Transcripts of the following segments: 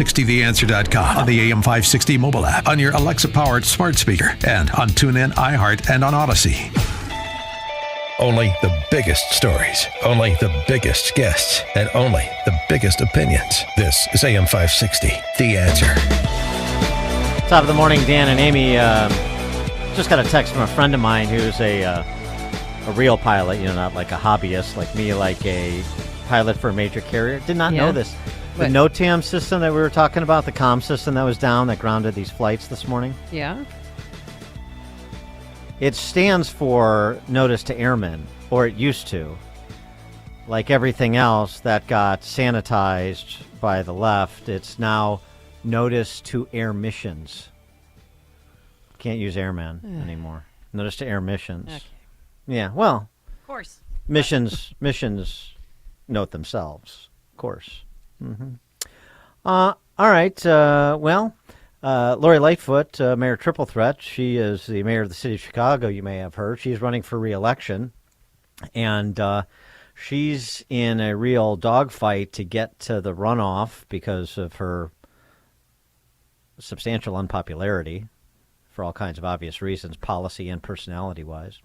60theanswer.com, on the AM560 mobile app, on your Alexa-powered smart speaker, and on TuneIn, iHeart, and on Odyssey. Only the biggest stories, only the biggest guests, and only the biggest opinions. This is AM560, The Answer. Top of the morning, Dan and Amy. Just got a text from a friend of mine who's a real pilot, not like a hobbyist like me, like a pilot for a major carrier. Did not know this. The NOTAM system that we were talking about, the comm system that was down that grounded these flights this morning. Yeah. It stands for Notice to Airmen, or it used to. Like everything else that got sanitized by the left, it's now Notice to Air Missions. Can't use airmen anymore. Notice to Air Missions. Okay. Yeah, well. Of course. Missions note themselves, of course. Mm-hmm. All right. Lori Lightfoot, Mayor Triple Threat. She is the mayor of the city of Chicago. You may have heard. She's running for re-election, and she's in a real dogfight to get to the runoff because of her substantial unpopularity for all kinds of obvious reasons, policy and personality-wise.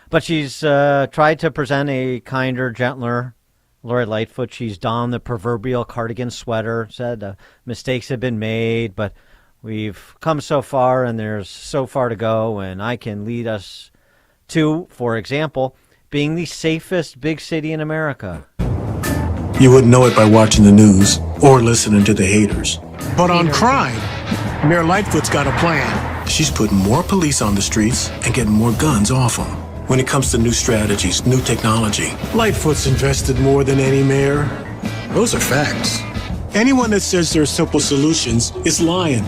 But she's tried to present a kinder, gentler Lori Lightfoot. She's donned the proverbial cardigan sweater, said mistakes have been made, but we've come so far and there's so far to go, and I can lead us to, for example, being the safest big city in America. You wouldn't know it by watching the news or listening to the haters. But on crime, Mayor Lightfoot's got a plan. She's putting more police on the streets and getting more guns off them. When it comes to new strategies, new technology, Lightfoot's invested more than any mayor. Those are facts. Anyone that says there are simple solutions is lying.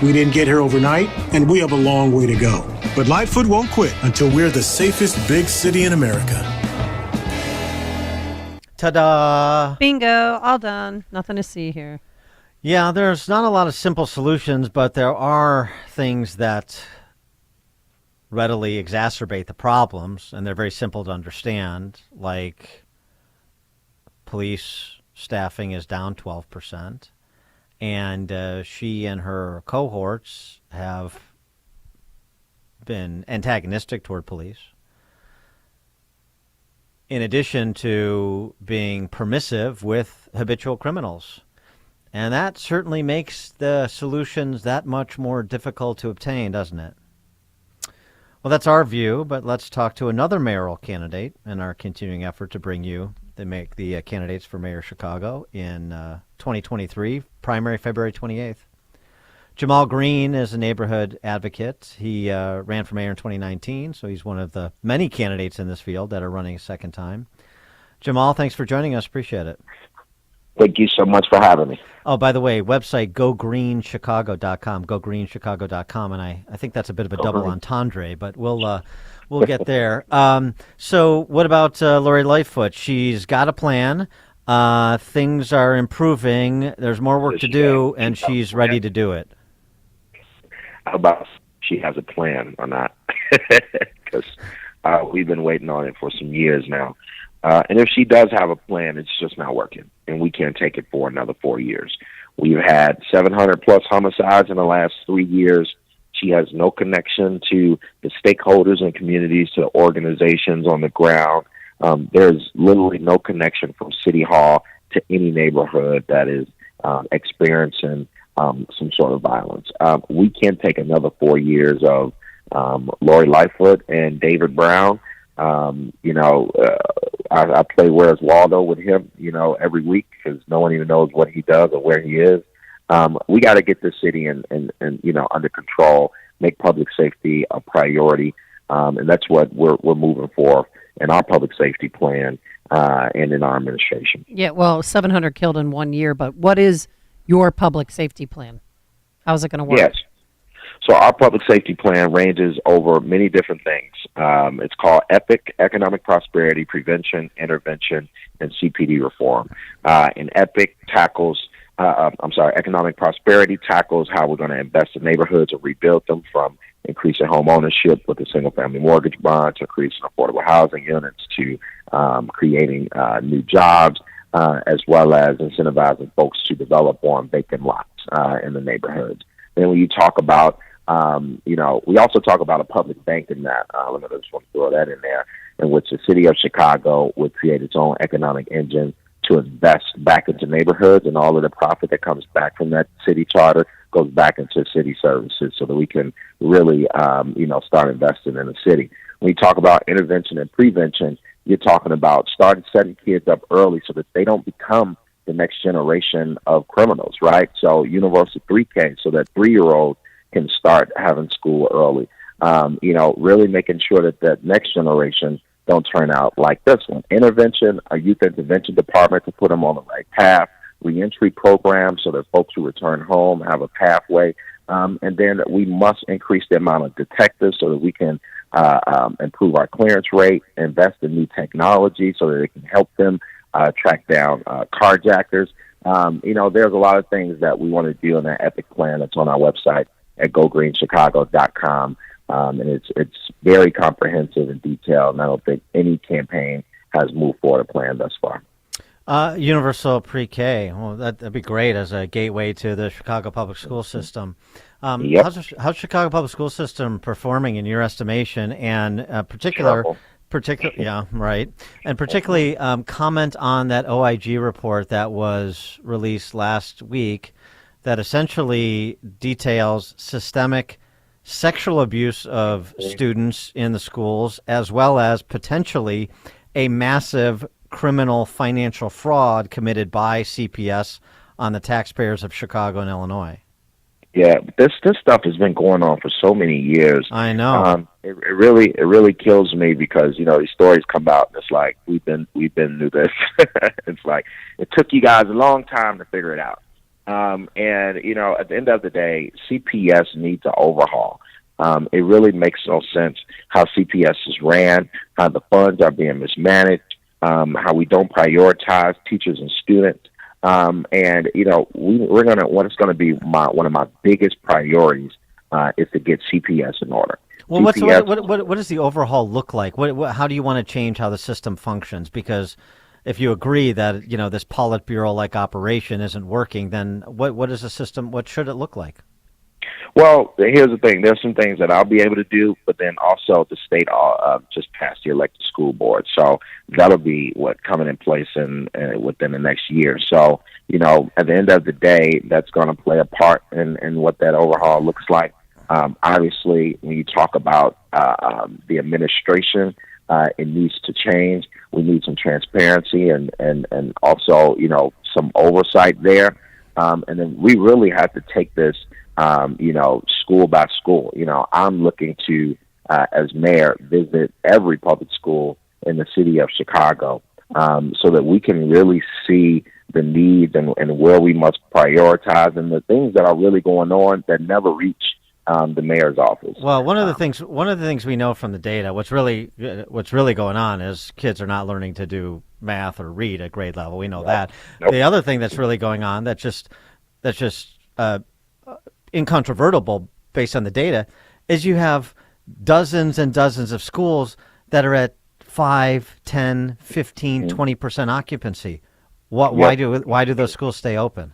We didn't get here overnight, and we have a long way to go. But Lightfoot won't quit until we're the safest big city in America. Ta-da! Bingo, all done. Nothing to see here. Yeah, there's not a lot of simple solutions, but there are things that readily exacerbate the problems, and they're very simple to understand, like police staffing is down 12%, and she and her cohorts have been antagonistic toward police, in addition to being permissive with habitual criminals. And that certainly makes the solutions that much more difficult to obtain, doesn't it? Well, that's our view, but let's talk to another mayoral candidate in our continuing effort to bring you the candidates for Mayor of Chicago in 2023, primary February 28th. Jamal Green is a neighborhood advocate. He ran for mayor in 2019, so he's one of the many candidates in this field that are running a second time. Jamal, thanks for joining us. Appreciate it. Thank you so much for having me. Oh, by the way, website gogreenchicago.com, gogreenchicago.com, and I think that's a bit of a double entendre, but we'll get there. So what about Lori Lightfoot? She's got a plan. Things are improving. There's more work to do, and she's ready to do it. How about she has a plan or not? Because we've been waiting on it for some years now. And if she does have a plan, it's just not working, and we can't take it for another 4 years. We've had 700-plus homicides in the last 3 years. She has no connection to the stakeholders and communities, to organizations on the ground. There's literally no connection from City Hall to any neighborhood that is experiencing some sort of violence. We can't take another 4 years of Lori Lightfoot and David Brown. I play Where's Waldo with him, every week because no one even knows what he does or where he is. We got to get this city and under control, make public safety a priority, and that's what we're moving for in our public safety plan and in our administration. Yeah, well, 700 killed in 1 year, but what is your public safety plan? How's it going to work? Yes. So our public safety plan ranges over many different things. It's called EPIC, Economic Prosperity, Prevention, Intervention, and CPD Reform. And EPIC Economic Prosperity tackles how we're going to invest in neighborhoods and rebuild them, from increasing home ownership with a single-family mortgage bond to increasing affordable housing units to creating new jobs. as well as incentivizing folks to develop on vacant lots in the neighborhoods. Then when you talk about, we also talk about a public bank in that. Let me just want to throw that in there, in which the city of Chicago would create its own economic engine to invest back into neighborhoods, and all of the profit that comes back from that city charter goes back into city services so that we can really, start investing in the city. When you talk about intervention and prevention, you're talking about starting setting kids up early so that they don't become the next generation of criminals, right? So universal 3K, so that 3-year-olds can start having school early. Really making sure that that next generation don't turn out like this one. Intervention, a youth intervention department to put them on the right path, reentry programs so that folks who return home have a pathway. And then we must increase the amount of detectives so that we can improve our clearance rate, invest in new technology so that it can help them track down carjackers. There's a lot of things that we want to do in that epic plan that's on our website at gogreenchicago.com. And it's very comprehensive and detailed, and I don't think any campaign has moved forward a plan thus far. Universal pre-K, well, that'd be great as a gateway to the Chicago public school system. Yep. How's Chicago public school system performing in your estimation, and Terrible. yeah, right, and particularly comment on that OIG report that was released last week that essentially details systemic sexual abuse of students in the schools, as well as potentially a massive criminal financial fraud committed by CPS on the taxpayers of Chicago and Illinois. Yeah, this stuff has been going on for so many years. I know. It really kills me because these stories come out and it's like we've been through this. It's like it took you guys a long time to figure it out. And at the end of the day, CPS needs an overhaul. It really makes no sense how CPS is ran, how the funds are being mismanaged, how we don't prioritize teachers and students. What it's going to be one of my biggest priorities is to get CPS in order. Well, CPS, what does the overhaul look like? How do you want to change how the system functions? Because if you agree that this Politburo-like operation isn't working, then what is the system? What should it look like? Well, here's the thing. There's some things that I'll be able to do, but then also the state just passed the elected school board. So that'll be coming in place within the next year. So, at the end of the day, that's going to play a part in what that overhaul looks like. Obviously, when you talk about the administration, it needs to change. We need some transparency and also, some oversight there. And then we really have to take this school by school. I'm looking to, as mayor, visit every public school in the city of Chicago so that we can really see the needs and where we must prioritize and the things that are really going on that never reach the mayor's office. Well, one of the things we know from the data, what's really going on is kids are not learning to do math or read at grade level. We know that. Nope. The other thing that's really going on that's just incontrovertible based on the data is you have dozens and dozens of schools that are at 5, 10, 15, 20% occupancy. Why do those schools stay open?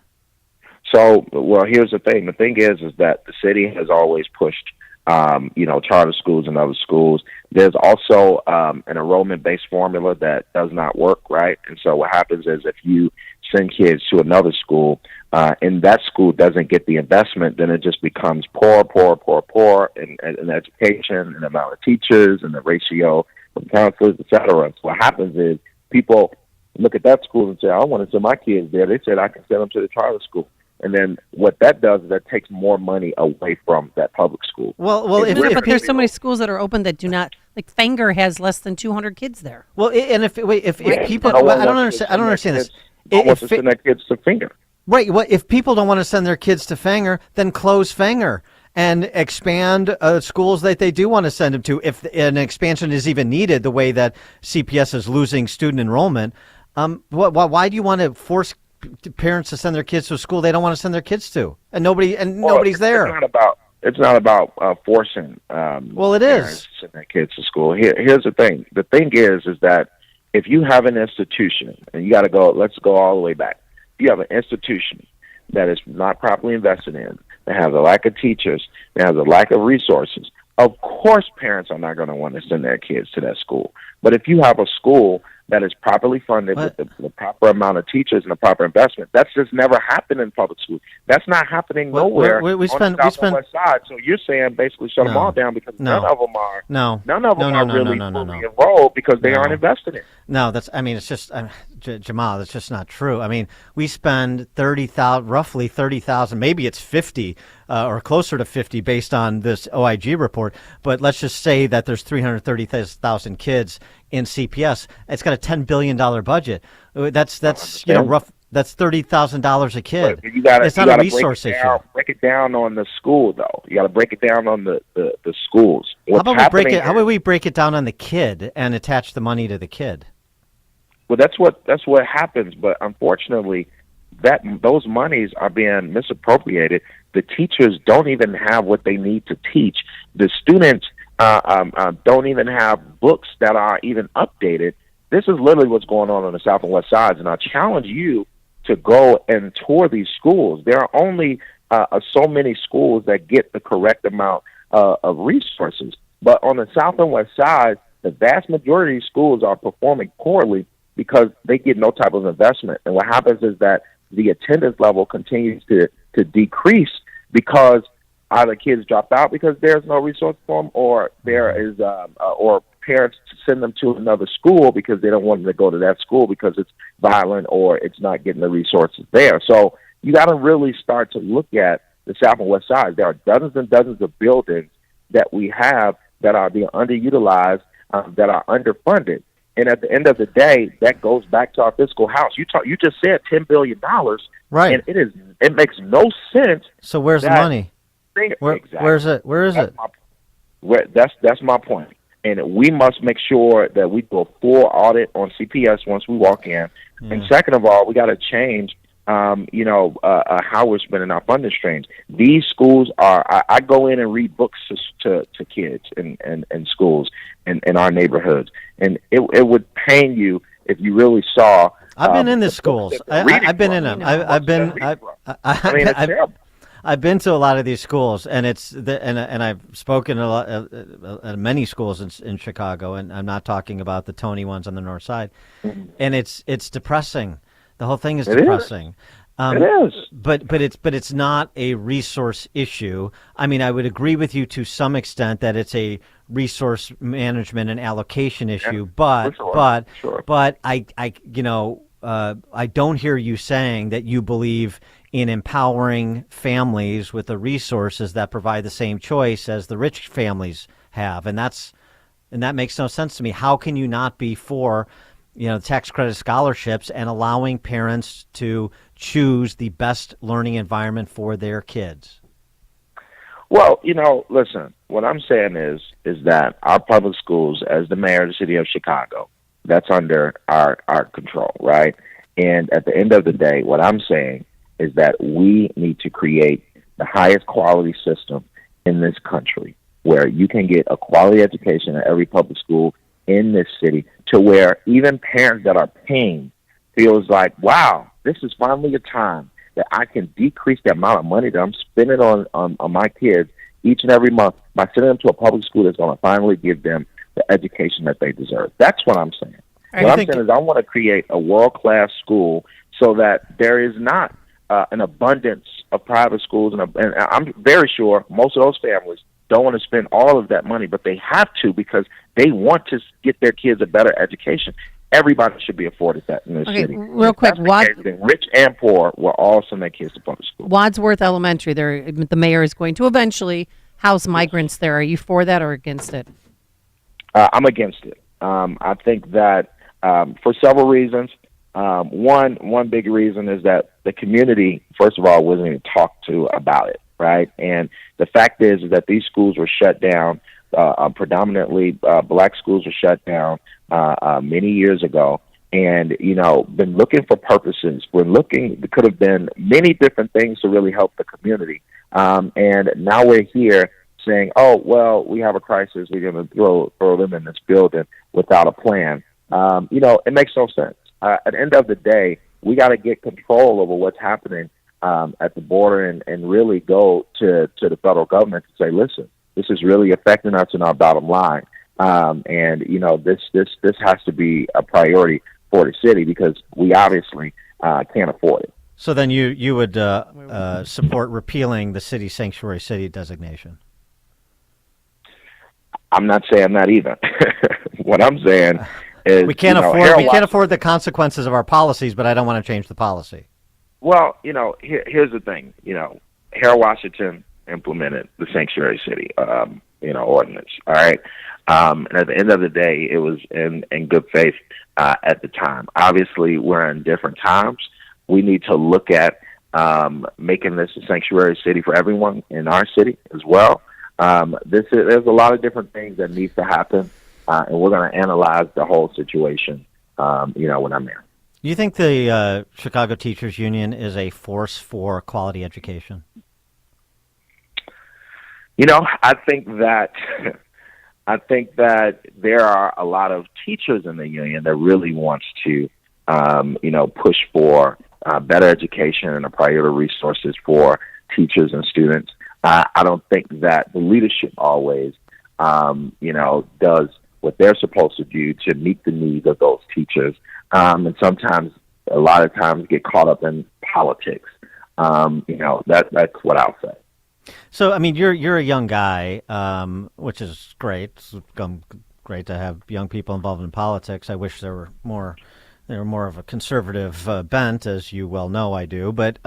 So, here's the thing. The thing is that the city has always pushed, charter schools and other schools. There's also an enrollment-based formula that does not work, right? And so what happens is if you send kids to another school and that school doesn't get the investment, then it just becomes poor in education and the amount of teachers and the ratio of counselors, et cetera. So what happens is people look at that school and say, I want to send my kids there. They said I can send them to the charter school. And then what that does is that takes more money away from that public school. But there's so many schools that are open that do not, like Fanger has less than 200 kids there. Well, and if people, I don't understand this. I want to send their kids to Fanger. Right. Well, if people don't want to send their kids to Fanger, then close Fanger and expand schools that they do want to send them to. If an expansion is even needed, the way that CPS is losing student enrollment, why do you want to force parents to send their kids to a school they don't want to send their kids to, and nobody's there? It's not about forcing. Well, it is. To send their kids to school. Here's the thing. The thing is that if you have an institution, and you got to go, let's go all the way back. If you have an institution that is not properly invested in, that has a lack of teachers, that has a lack of resources, of course parents are not going to want to send their kids to that school. But if you have a school that is properly funded with the proper amount of teachers and the proper investment, that's just never happened in public schools. That's not happening nowhere on the South and West Side. So you're saying basically shut them all down because none of them are really fully enrolled because they aren't invested in. No, it's just, Jamal, that's just not true. I mean, we spend roughly 30,000, maybe it's 50 or closer to 50 based on this OIG report, but let's just say that there's 330,000 kids in CPS. It's got a $10 billion budget. That's rough. That's $30,000 a kid. It's not a resource issue. Break it down on the school, though. You got to break it down on the schools. How about we break it down on the kid and attach the money to the kid? Well, that's what happens. But unfortunately, those monies are being misappropriated. The teachers don't even have what they need to teach. The students don't even have books that are even updated. This is literally what's going on the South and West Sides, and I challenge you to go and tour these schools. There are only so many schools that get the correct amount of resources, but on the South and West Side, the vast majority of schools are performing poorly because they get no type of investment. And what happens is that the attendance level continues to decrease because either kids drop out because there's no resource for them, or there is, or parents send them to another school because they don't want them to go to that school because it's violent or it's not getting the resources there. So you got to really start to look at the South and West Side. There are dozens and dozens of buildings that we have that are being underutilized, that are underfunded. And at the end of the day, that goes back to our fiscal house. You just said $10 billion, right? And it makes no sense. So where's the money? Exactly. Where is it? Where is it? That's my point. And we must make sure that we do a full audit on CPS once we walk in. Yeah. And second of all, we got to change, how we're spending our funding streams. These schools are. I go in and read books to kids in schools in our neighborhoods, and it would pain you if you really saw. I've been in the schools. I've been in them. I've been. It's terrible. I've been to a lot of these schools, and and I've spoken at many schools in Chicago, and I'm not talking about the Tony ones on the north side. Mm-hmm. And it's depressing. The whole thing is depressing. It is. But it's not a resource issue. I mean, I would agree with you to some extent that it's a resource management and allocation issue. Yeah, but I don't hear you saying that you believe in empowering families with the resources that provide the same choice as the rich families have, and that makes no sense to me. How can you not be for, tax credit scholarships and allowing parents to choose the best learning environment for their kids? Well, listen, what I'm saying is that our public schools, as the mayor of the city of Chicago, that's under our control, right? And at the end of the day, what I'm saying is that we need to create the highest quality system in this country where you can get a quality education at every public school in this city, to where even parents that are paying feels like, wow, this is finally a time that I can decrease the amount of money that I'm spending on my kids each and every month by sending them to a public school that's going to finally give them the education that they deserve. That's what I'm saying. What I'm saying is I want to create a world-class school so that there is not an abundance of private schools, and I'm very sure most of those families don't want to spend all of that money, but they have to because they want to get their kids a better education. Everybody should be afforded that in this city. Real quick, rich and poor will all send their kids to public school. Wadsworth Elementary, the mayor is going to eventually house migrants there. Are you for that or against it? I'm against it. I think that for several reasons. One big reason is that the community, first of all, wasn't even talked to about it, right? And the fact is that these schools were shut down. Predominantly black schools were shut down many years ago, and been looking for purposes. There could have been many different things to really help the community, and now we're here saying, "Oh, well, we have a crisis. We're going to throw them in this building without a plan." It makes no sense. At the end of the day, we got to get control over what's happening at the border and really go to the federal government to say, listen, this is really affecting us in our bottom line. This has to be a priority for the city because we obviously can't afford it. So then you would support repealing the city sanctuary city designation? I'm not saying that either. What I'm saying is we can't afford the consequences of our policies, but I don't want to change the policy. Well, here's the thing. Harold Washington implemented the sanctuary city, ordinance. All right. And at the end of the day, it was in good faith at the time. Obviously, we're in different times. We need to look at making this a sanctuary city for everyone in our city as well. There's a lot of different things that needs to happen, and we're going to analyze the whole situation, when I'm there. Do you think the Chicago Teachers Union is a force for quality education? I think that there are a lot of teachers in the union that really wants to, push for better education and a priority resources for teachers and students. I don't think that the leadership always, does what they're supposed to do to meet the needs of those teachers. And sometimes, a lot of times, get caught up in politics. That's what I'll say. So, I mean, you're a young guy, which is great. It's great to have young people involved in politics. I wish there were more of a conservative bent, as you well know I do. But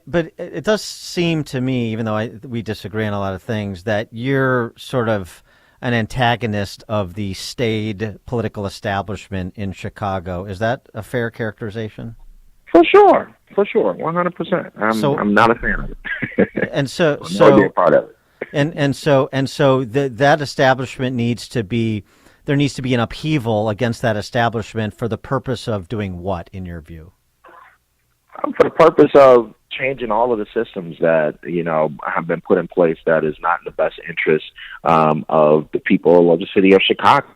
it does seem to me, even though we disagree on a lot of things, that you're sort of an antagonist of the staid political establishment in Chicago. Is that a fair characterization? For sure, 100%. I'm not a fan of it. And so be a part of it. And so that establishment needs to be an upheaval against that establishment for the purpose of doing what, in your view? For the purpose of changing all of the systems that, have been put in place that is not in the best interest of the people of the city of Chicago.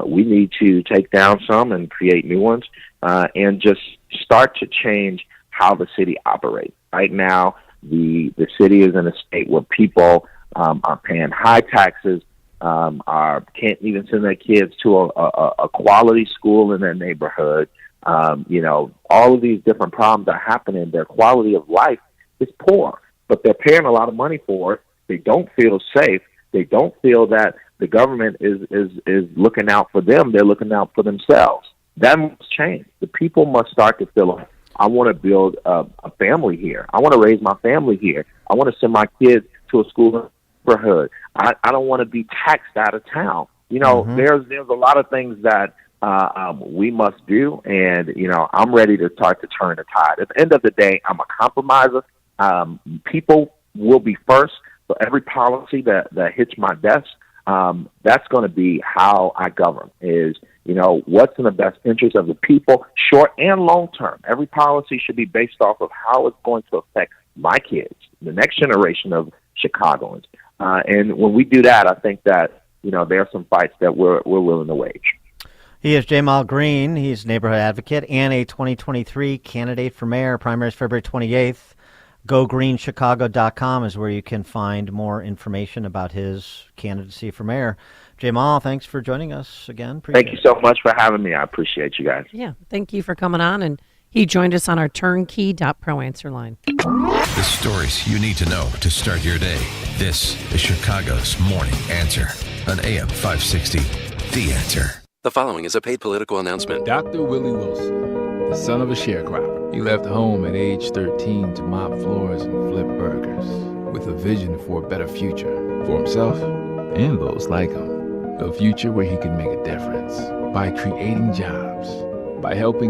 We need to take down some and create new ones and just start to change how the city operates. Right now, the city is in a state where people are paying high taxes, can't even send their kids to a quality school in their neighborhood. All of these different problems are happening. Their quality of life is poor, but they're paying a lot of money for it. They don't feel safe. They don't feel that the government is looking out for them. They're looking out for themselves. That must change. The people must start to feel like, I want to build a family here. I want to raise my family here. I want to send my kids to a school in the neighborhood. I don't want to be taxed out of town. There's a lot of things that we must do, and I'm ready to start to turn the tide. At the end of the day, I'm a compromiser. People will be first, so every policy that hits my desk, that's going to be how I govern. Is what's in the best interest of the people, short and long term. Every policy should be based off of how it's going to affect my kids, the next generation of Chicagoans. And when we do that, I think that there are some fights that we're willing to wage. He is Jamal Green. He's a neighborhood advocate and a 2023 candidate for mayor. Primaries February 28th. GoGreenChicago.com is where you can find more information about his candidacy for mayor. Jamal, thanks for joining us again. Thank you so much for having me. I appreciate you guys. Yeah, thank you for coming on. And he joined us on our turnkey.pro answer line. The stories you need to know to start your day. This is Chicago's Morning Answer on AM 560. The Answer. The following is a paid political announcement. Dr. Willie Wilson, the son of a sharecropper. He left home at age 13 to mop floors and flip burgers, with a vision for a better future for himself and those like him. A future where he could make a difference by creating jobs, by helping